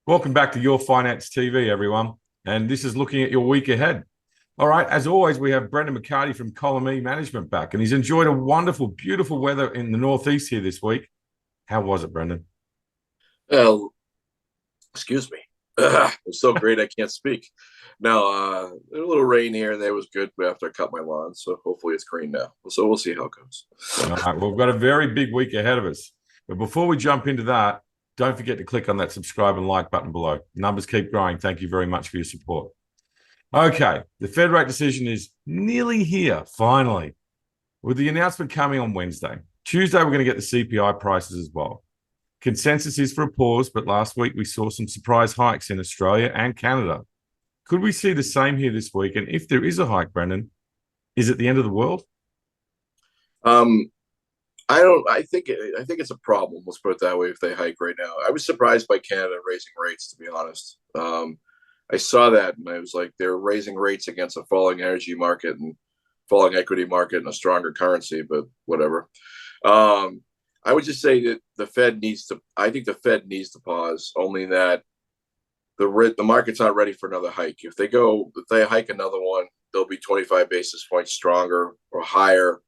Welcome back to Your Finance TV, everyone. And this is looking at your week ahead. All right, as always, we have Brendan McCarty from Column E Management back, and he's enjoyed a wonderful, beautiful weather in the Northeast here this week. How was it, Brendan? Well, excuse me. It's so great I can't speak. No, a little rain here and there was good after I cut my lawn, so hopefully it's green now. So we'll see how it goes. All right, well, we've got a very big week ahead of us. But before we jump into that, don't forget to click on that subscribe and like button below. Numbers keep growing. Thank you very much for your support. Okay, the Fed rate decision is nearly here, finally, with the announcement coming on Wednesday. Tuesday, we're going to get the CPI prices as well. Consensus is for a pause, but last week we saw some surprise hikes in Australia and Canada. Could we see the same here this week? And if there is a hike, Brendan, is it the end of the world? Um, I don't. I think it's a problem. Let's put it that way. If they hike right now, I was surprised by Canada raising rates. To be honest, I saw that and I was like, they're raising rates against a falling energy market and falling equity market and a stronger currency. But whatever. Um, I would just say that the Fed needs to. I think the Fed needs to pause. Only that the market's not ready for another hike. If they hike another one, they'll be 25 basis points stronger or higher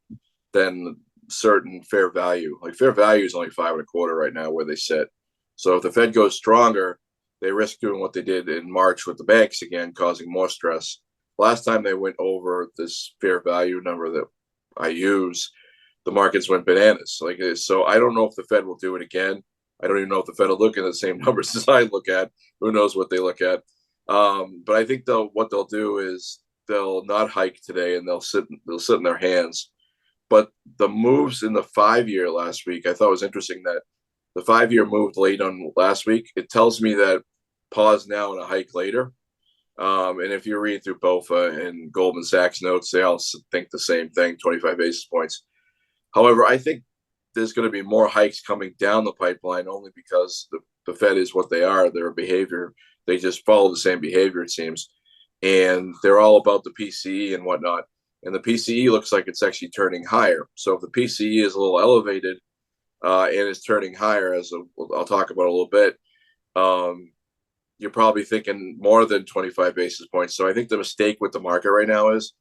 than certain fair value. Like fair value is only 5.25 right now where they sit. So if the Fed goes stronger, they risk doing what they did in March with the banks again, causing more stress. Last time they went over this fair value number that I use, the markets went bananas. Like so, I don't know if the Fed will do it again. I don't even know if the Fed will look at the same numbers as I look at. Who knows what they look at? But I think what they'll do is they'll not hike today and they'll sit in their hands. But the moves in the 5 year last week, I thought was interesting that the 5 year moved late on last week. It tells me that pause now and a hike later. And if you read through BOFA and Goldman Sachs notes, they all think the same thing, 25 basis points. However, I think there's going to be more hikes coming down the pipeline only because the Fed is what they are. Their behavior, they just follow the same behavior, it seems. And they're all about the PCE and whatnot. And the PCE looks like it's actually turning higher. So if the PCE is a little elevated and is turning higher, I'll talk about a little bit, you're probably thinking more than 25 basis points. So I think the mistake with the market right now is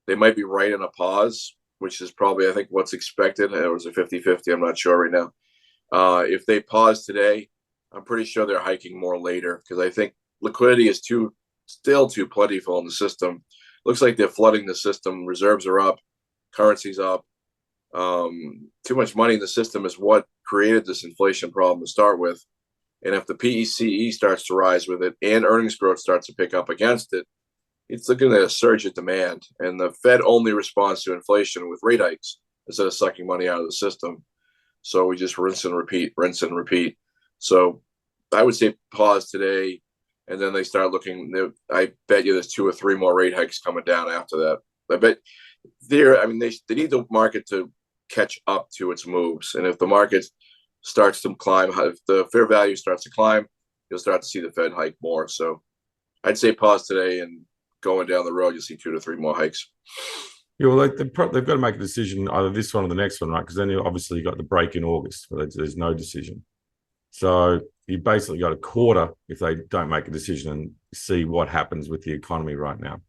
they might be right in a pause, which is probably, I think, what's expected. It was a 50-50. I'm not sure right now. If they pause today, I'm pretty sure they're hiking more later because I think liquidity is still too plentiful in the system. Looks like they're flooding the system. Reserves are up, currency's up. Too much money in the system is what created this inflation problem to start with. And if the PECE starts to rise with it and earnings growth starts to pick up against it, it's looking at a surge of demand. And the Fed only responds to inflation with rate hikes instead of sucking money out of the system. So we just rinse and repeat, rinse and repeat. So I would say pause today, and then they start looking. I bet you there's 2 or 3 more rate hikes coming down after that. I bet they need the market to catch up to its moves. And if the market starts to climb, if the fair value starts to climb, you'll start to see the Fed hike more. So I'd say pause today, and going down the road, you'll see 2 to 3 more hikes. Yeah, well, they've got to make a decision either this one or the next one, right? Because then obviously you got the break in August where there's no decision. So you basically got a quarter if they don't make a decision and see what happens with the economy right now.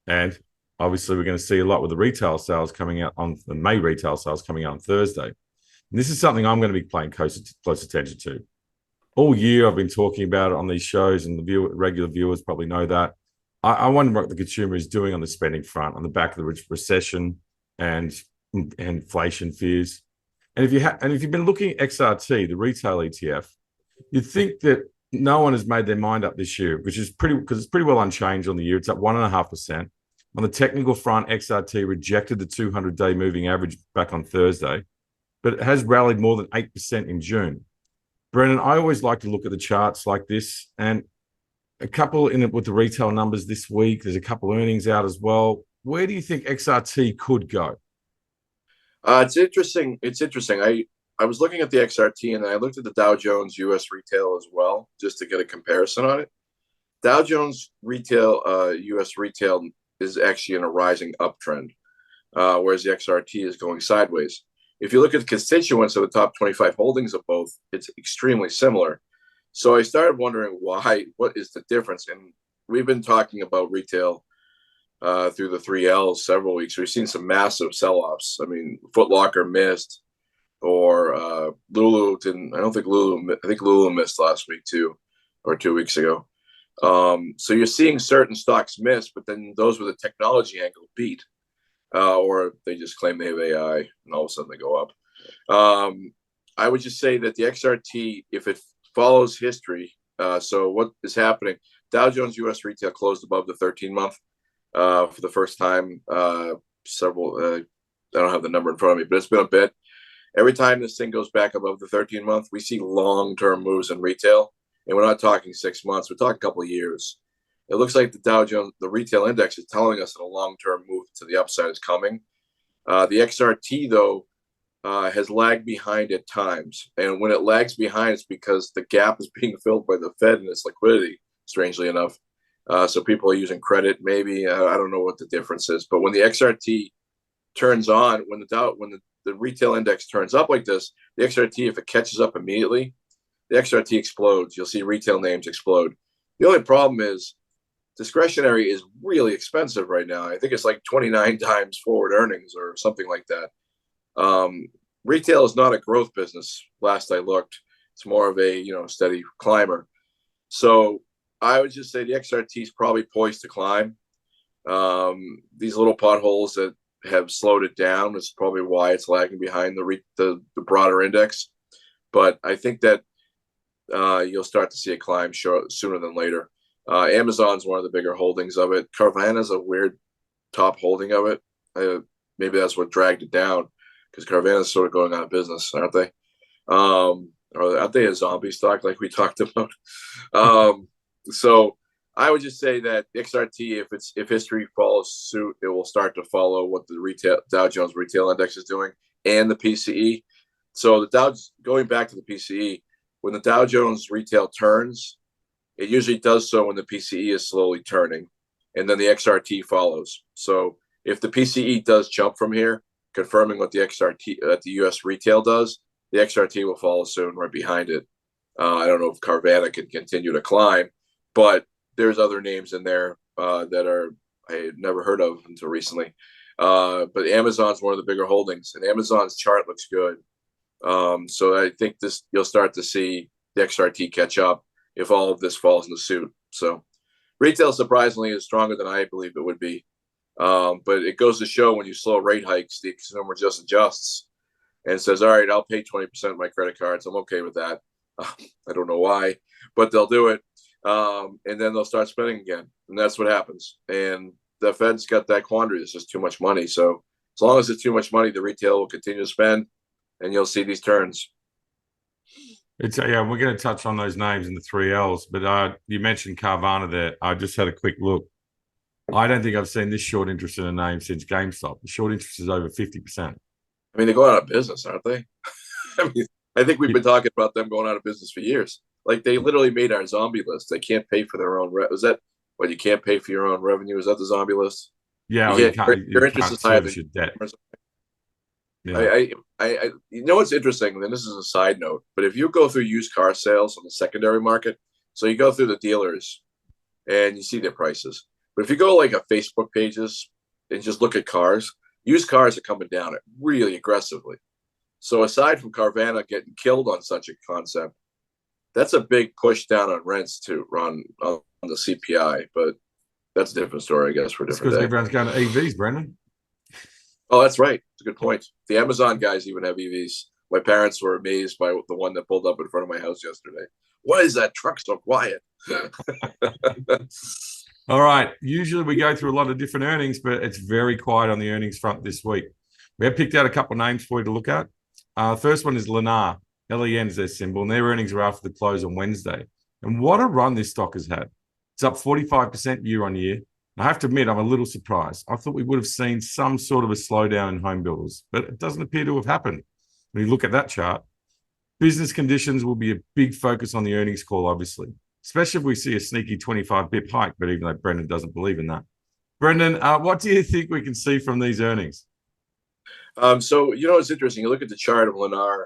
And obviously we're going to see a lot with the retail sales coming out on the May retail sales coming out on Thursday. And this is something I'm going to be paying close attention to. All year I've been talking about it on these shows, and the regular viewers probably know that. I wonder what the consumer is doing on the spending front on the back of the recession and inflation fears. And if you've been looking at XRT, the retail ETF, you'd think that no one has made their mind up this year, which is because it's pretty well unchanged on the year. It's up 1.5%. On the technical front, XRT rejected the 200-day moving average back on Thursday, but it has rallied more than 8% in June. Brennan, I always like to look at the charts like this, and a couple in it with the retail numbers this week. There's a couple earnings out as well. Where do you think XRT could go? It's interesting. It's interesting. I was looking at the XRT and I looked at the Dow Jones U.S. retail as well, just to get a comparison on it. Dow Jones retail, U.S. retail is actually in a rising uptrend, whereas the XRT is going sideways. If you look at the constituents of the top 25 holdings of both, it's extremely similar. So I started wondering why. What is the difference? And we've been talking about retail through the three L's several weeks. We've seen some massive sell-offs. I mean, Foot Locker missed, or Lulu didn't. I don't think Lulu. I think Lulu missed last week too, or 2 weeks ago. So you're seeing certain stocks miss, but then those with a technology angle beat, or they just claim they have AI, and all of a sudden they go up. I would just say that the XRT, if it follows history, so what is happening? Dow Jones U.S. Retail closed above the 13-month for the first time. Several. I don't have the number in front of me, but it's been a bit. Every time this thing goes back above the 13-month, we see long-term moves in retail. And we're not talking 6 months, we're talking a couple of years. It looks like the Dow Jones, the retail index, is telling us that a long-term move to the upside is coming. The XRT, though, has lagged behind at times. And when it lags behind, it's because the gap is being filled by the Fed and its liquidity, strangely enough. So people are using credit, maybe. I don't know what the difference is. But when the XRT turns on, when the retail index turns up like this, the XRT, if it catches up immediately, the XRT explodes. You'll see retail names explode. The only problem is discretionary is really expensive right now. I think it's like 29 times forward earnings or something like that. Retail is not a growth business. Last I looked, it's more of a steady climber. So I would just say the XRT is probably poised to climb. These little potholes that have slowed it down is probably why it's lagging behind the broader index. But I think that you'll start to see a climb sooner than later. Amazon's one of the bigger holdings of it. Carvana's a weird top holding of it. Maybe that's what dragged it down, because Carvana's sort of going out of business, aren't they? Or aren't they a zombie stock like we talked about? So I would just say that XRT, if history follows suit, it will start to follow what the Dow Jones Retail Index is doing, and the PCE. So going back to the PCE, when the Dow Jones Retail turns, it usually does so when the PCE is slowly turning, and then the XRT follows. So if the PCE does jump from here, confirming what the XRT that the U.S. Retail does, the XRT will follow soon right behind it. I don't know if Carvana can continue to climb, but there's other names in there that I had never heard of until recently. But Amazon's one of the bigger holdings, and Amazon's chart looks good. So I think you'll start to see the XRT catch up if all of this falls into suit. So retail, surprisingly, is stronger than I believe it would be. But it goes to show, when you slow rate hikes, the consumer just adjusts and says, all right, I'll pay 20% of my credit cards. I'm okay with that. I don't know why, but they'll do it. And then they'll start spending again. And that's what happens. And the Fed's got that quandary. It's just too much money. So as long as it's too much money, the retail will continue to spend, and you'll see these turns. Yeah, we're going to touch on those names in the 3Ls, but you mentioned Carvana there. I just had a quick look. I don't think I've seen this short interest in a name since GameStop. The short interest is over 50%. I mean, they're going out of business, aren't they? I mean, I think we've been talking about them going out of business for years. Like, they literally made our zombie list. They can't pay for their own. Is that what, you can't pay for your own revenue? Is that the zombie list? Yeah, your interest is higher than your debt. Yeah. What's interesting, and this is a side note, but if you go through used car sales on the secondary market, so you go through the dealers and you see their prices. But if you go like a Facebook pages and just look at cars, used cars are coming down really aggressively. So aside from Carvana getting killed on such a concept, that's a big push down on rents to run on the CPI. But that's a different story, I guess, for a different day. Because everyone's going to EVs, Brendan. Oh, that's right. It's a good point. The Amazon guys even have EVs. My parents were amazed by the one that pulled up in front of my house yesterday. Why is that truck so quiet? All right. Usually we go through a lot of different earnings, but it's very quiet on the earnings front this week. We have picked out a couple of names for you to look at. First one is Lennar. LEN is their symbol, and their earnings were after the close on Wednesday. And what a run this stock has had. It's up 45% year on year. I have to admit, I'm a little surprised. I thought we would have seen some sort of a slowdown in home builders, but it doesn't appear to have happened. When you look at that chart, business conditions will be a big focus on the earnings call, obviously, especially if we see a sneaky 25 pip hike, but even though Brendan doesn't believe in that. Brendan, what do you think we can see from these earnings? So, it's interesting. You look at the chart of Lennar.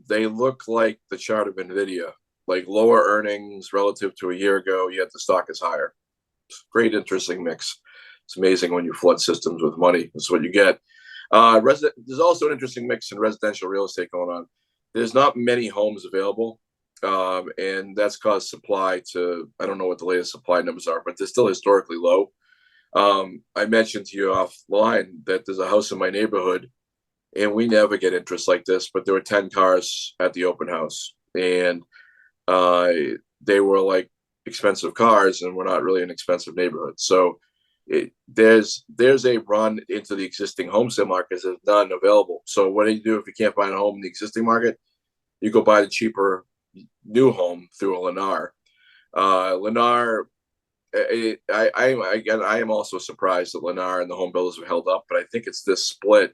They look like the chart of NVIDIA. like lower earnings relative to a year ago, yet the stock is higher. Great, interesting mix. It's amazing when you flood systems with money. That's what you get. There's also an interesting mix in residential real estate going on. There's not many homes available, and that's caused supply to, I don't know what the latest supply numbers are, but they're still historically low. I mentioned to you offline that there's a house in my neighborhood, and we never get interest like this, but there were 10 cars at the open house, and uh, they were like expensive cars, and we're not really an expensive neighborhood. So there's a run into the existing home sale market. There's none available. So what do you do if you can't buy a home in the existing market? You go buy the cheaper new home through a Lennar. Lennar, I am also surprised that Lennar and the home builders have held up, but I think it's this split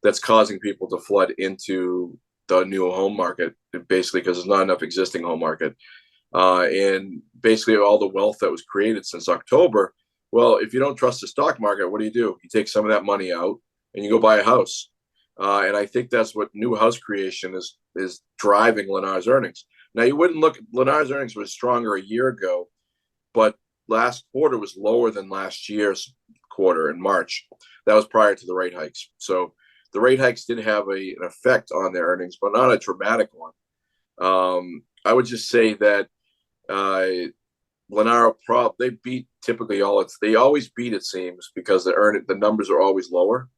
that's causing people to flood into the new home market, basically because there's not enough existing home market. And basically all the wealth that was created since October. Well, if you don't trust the stock market, what do? You take some of that money out and you go buy a house. And I think that's what new house creation is driving Lennar's earnings. Now, you wouldn't look, Lennar's earnings was stronger a year ago, but last quarter was lower than last year's quarter in March. That was prior to the rate hikes. So the rate hikes did have an effect on their earnings, but not a dramatic one. I would just say that Lennar they beat typically they always beat, it seems, because the numbers are always lower.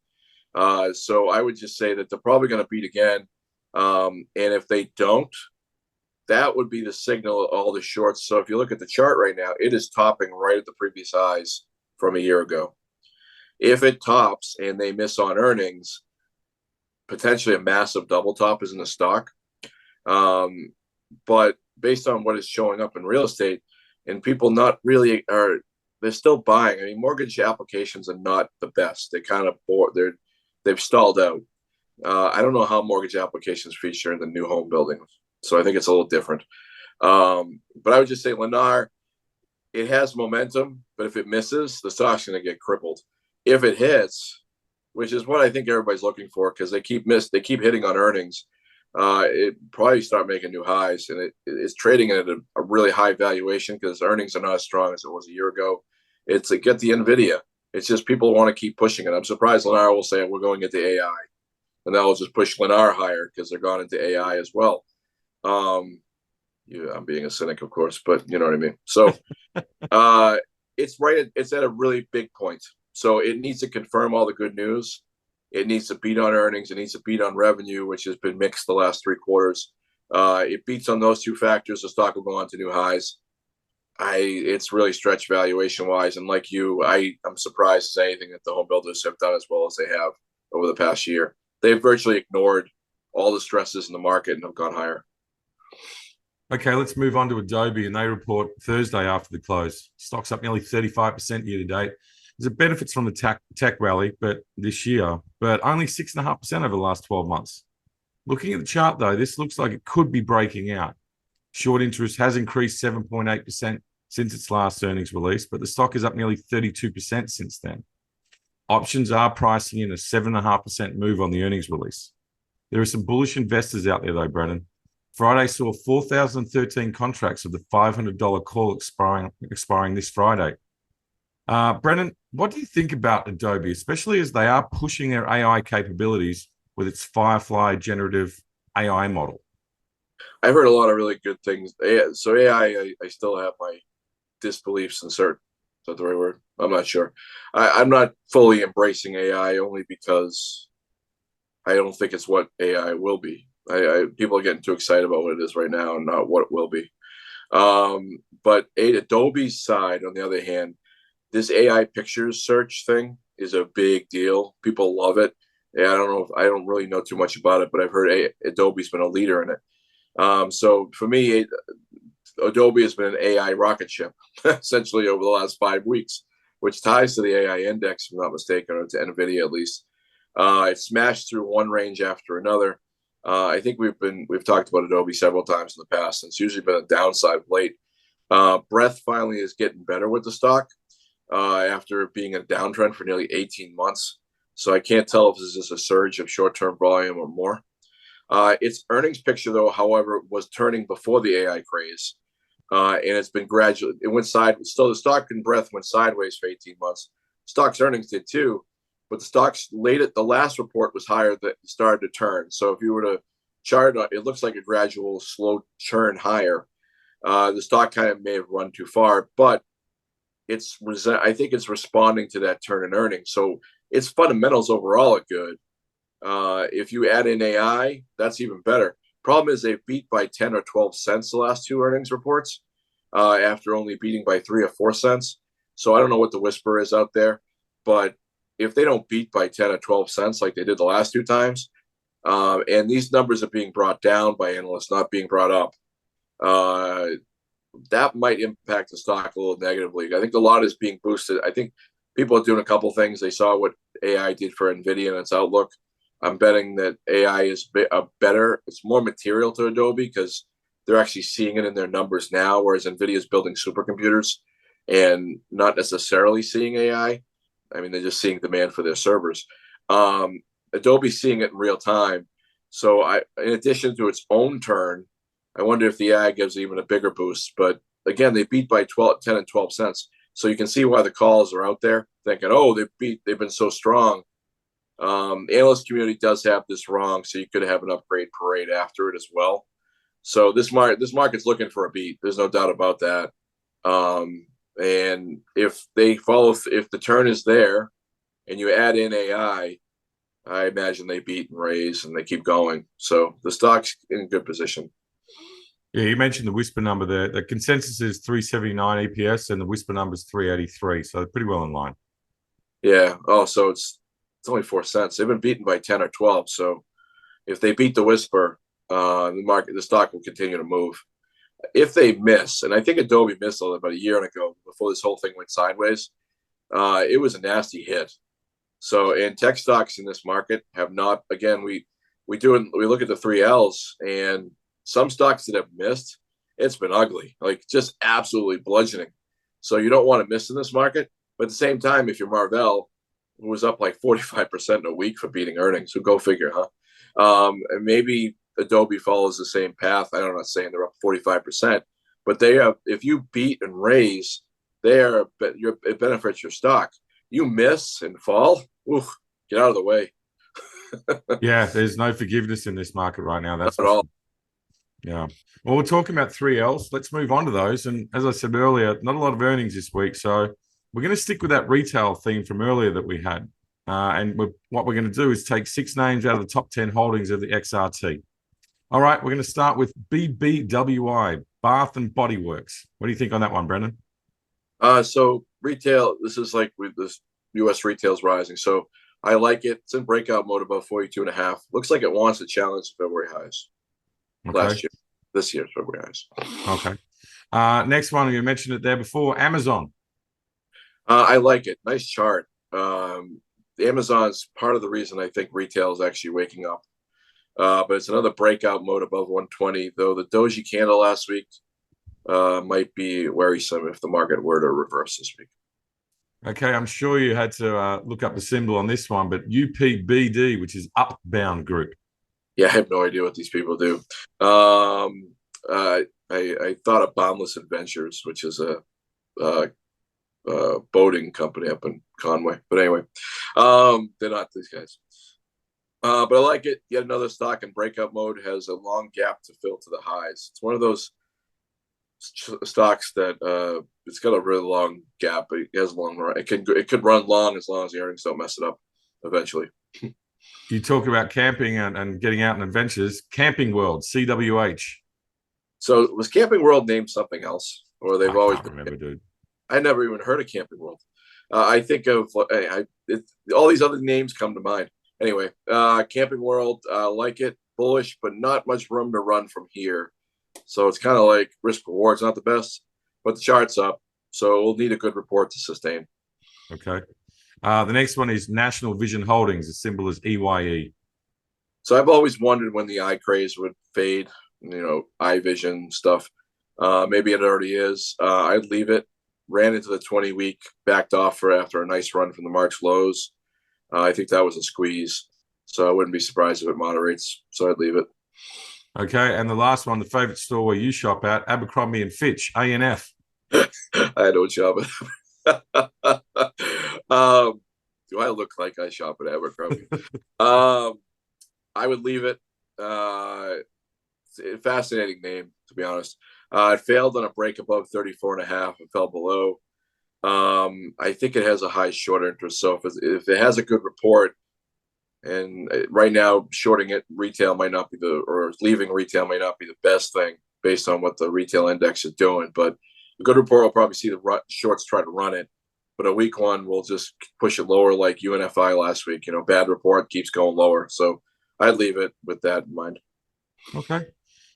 So I would just say that they're probably going to beat again. And if they don't, that would be the signal of all the shorts. So if you look at the chart right now, it is topping right at the previous highs from a year ago. If it tops and they miss on earnings, potentially a massive double top is in the stock. But based on what is showing up in real estate, and people not really they're still buying. I mean, mortgage applications are not the best. They kind of they've stalled out. I don't know how mortgage applications feature in the new home building, so I think it's a little different. But I would just say Lennar, it has momentum, but if it misses, the stock's going to get crippled. If it hits, which is what I think everybody's looking for, because they keep hitting on earnings, it probably start making new highs, and it's trading at a really high valuation because earnings are not as strong as it was a year ago. It's get the NVIDIA. It's just people want to keep pushing it. I'm surprised Lennar will say we're going into AI, and that will just push Lennar higher because they're gone into AI as well. I'm being a cynic, of course, but you know what I mean. So it's at a really big point. So it needs to confirm all the good news. It needs to beat on earnings. It needs to beat on revenue, which has been mixed the last 3 quarters. It beats on those 2 factors. The stock will go on to new highs. It's really stretched valuation wise. And like you, I'm surprised as anything that the home builders have done as well as they have over the past year. They've virtually ignored all the stresses in the market and have gone higher. Okay, let's move on to Adobe, and they report Thursday after the close. Stock's up nearly 35% year to date. It benefits from the tech rally, but this year, but only 6.5% over the last 12 months. Looking at the chart, though, this looks like it could be breaking out. Short interest has increased 7.8% since its last earnings release, but the stock is up nearly 32% since then. Options are pricing in a 7.5% move on the earnings release. There are some bullish investors out there, though, Brennan. Friday saw 4,013 contracts of the $500 call expiring this Friday. Brennan, what do you think about Adobe, especially as they are pushing their AI capabilities with its Firefly generative AI model? I've heard a lot of really good things. So AI, I still have my disbeliefs in certain. Is that the right word? I'm not sure. I'm not fully embracing AI only because I don't think it's what AI will be. People are getting too excited about what it is right now and not what it will be. But Adobe's side, on the other hand, this AI pictures search thing is a big deal. People love it. Yeah, I don't really know too much about it, but I've heard Adobe's been a leader in it. So for me, Adobe has been an AI rocket ship essentially over the last 5 weeks, which ties to the AI index, if I'm not mistaken, or to NVIDIA at least. It smashed through one range after another. I think we've talked about Adobe several times in the past, and it's usually been a downside late. Breath finally is getting better with the stock after being a downtrend for nearly 18 months. So I can't tell if this is just a surge of short-term volume or more. Its earnings picture, though, however, was turning before the AI craze, and it's been gradually. It went sideways. Still, the stock in breadth went sideways for 18 months. Stock's earnings did too, but the stock's the last report was higher that started to turn. So if you were to chart, it looks like a gradual, slow churn higher. The stock kind of may have run too far, but I think it's responding to that turn in earnings. So its fundamentals overall are good. If you add in AI, that's even better. Problem is they beat by 10 or 12 cents the last two earnings reports, after only beating by 3 or 4 cents. So I don't know what the whisper is out there, but if they don't beat by 10 or 12 cents like they did the last two times, and these numbers are being brought down by analysts, not being brought up, that might impact the stock a little negatively. I think a lot is being boosted. I think people are doing a couple things. They saw what AI did for NVIDIA and its outlook. I'm betting that AI is better. It's more material to Adobe because they're actually seeing it in their numbers now, whereas NVIDIA is building supercomputers and not necessarily seeing AI. I mean, they're just seeing demand for their servers. Adobe's seeing it in real time. So in addition to its own turn, I wonder if the AI gives even a bigger boost. But again, they beat by 10 and 12 cents. So you can see why the calls are out there thinking, oh, they've been so strong. Analyst community does have this wrong, so you could have an upgrade parade after it as well. So this market's looking for a beat. There's no doubt about that. And if the turn is there, and you add in AI, I imagine they beat and raise, and they keep going. So the stock's in good position. Yeah, you mentioned the whisper number there. The consensus is 379 EPS, and the whisper number is 383. So pretty well in line. Yeah. Oh, so it's only 4 cents. They've been beaten by 10 or 12. So if they beat the whisper, the stock will continue to move. If they miss, and I think Adobe missed about a year ago before this whole thing went sideways, it was a nasty hit. So, and tech stocks in this market have not. Again, we look at the 3Ls, and some stocks that have missed, it's been ugly, like just absolutely bludgeoning. So you don't want to miss in this market. But at the same time, if you're Marvell, who was up like 45% in a week for beating earnings, so go figure, huh? And maybe Adobe follows the same path. I'm not saying they're up 45%, but they have. If you beat and raise, it benefits your stock. You miss and fall, get out of the way. Yeah, there's no forgiveness in this market right now. That's not at all. Yeah. Well, we're talking about 3Ls. Let's move on to those. And as I said earlier, not a lot of earnings this week. So we're going to stick with that retail theme from earlier that we had. What we're going to do is take 6 names out of the top 10 holdings of the XRT. All right, we're going to start with BBWI, Bath and Body Works. What do you think on that one, Brendan? So retail, this is like with this U.S. retail's rising. So I like it. It's in breakout mode above 42.5. Looks like it wants to challenge February highs. Okay. Last year, this year's February highs. Okay. Next one, you mentioned it there before, Amazon. I like it. Nice chart. Amazon's part of the reason I think retail is actually waking up. But it's another breakout mode above 120, though the doji candle last week might be worrisome if the market were to reverse this week. Okay, I'm sure you had to look up the symbol on this one, but UPBD, which is Upbound Group. Yeah, I have no idea what these people do. I thought of Boundless Adventures, which is a boating company up in Conway. But anyway, they're not these guys. But I like it. Yet another stock in breakout mode, has a long gap to fill to the highs. It's one of those stocks that it's got a really long gap, but it has a long run. It could run long as the earnings don't mess it up eventually. You talk about camping and getting out in adventures. Camping World, CWH. So was Camping World named something else, or they've always been? Remember, dude. I never even heard of Camping World. I think of all these other names come to mind. Anyway, Camping World, like it, bullish, but not much room to run from here. So it's kind of like risk reward's not the best, but the chart's up, so we'll need a good report to sustain. Okay. The next one is National Vision Holdings. The symbol is EYE. So I've always wondered when the eye craze would fade, eye vision stuff. Maybe it already is. I'd leave it. Ran into the 20-week, backed off after a nice run from the March lows. I think that was a squeeze. So I wouldn't be surprised if it moderates. So I'd leave it. Okay, and the last one, the favorite store where you shop at, Abercrombie and Fitch, ANF. I don't shop at. Do I look like I shop at Abercrombie? I would leave it. It's a fascinating name, to be honest. It failed on a break above 34.5. It fell below. I think it has a high short interest. So if it has a good report, and right now shorting it retail might not be or leaving retail might not be the best thing based on what the retail index is doing. But a good report will probably see the shorts try to run it. But a weak one will just push it lower, like UNFI last week. Bad report keeps going lower. So I'd leave it with that in mind. Okay.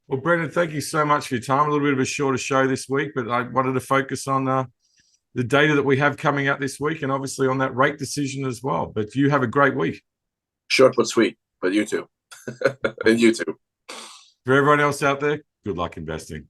Well, Brendan, thank you so much for your time. A little bit of a shorter show this week, but I wanted to focus on the data that we have coming out this week and obviously on that rate decision as well. But you have a great week. Short but sweet, but you too. And you too. For everyone else out there, good luck investing.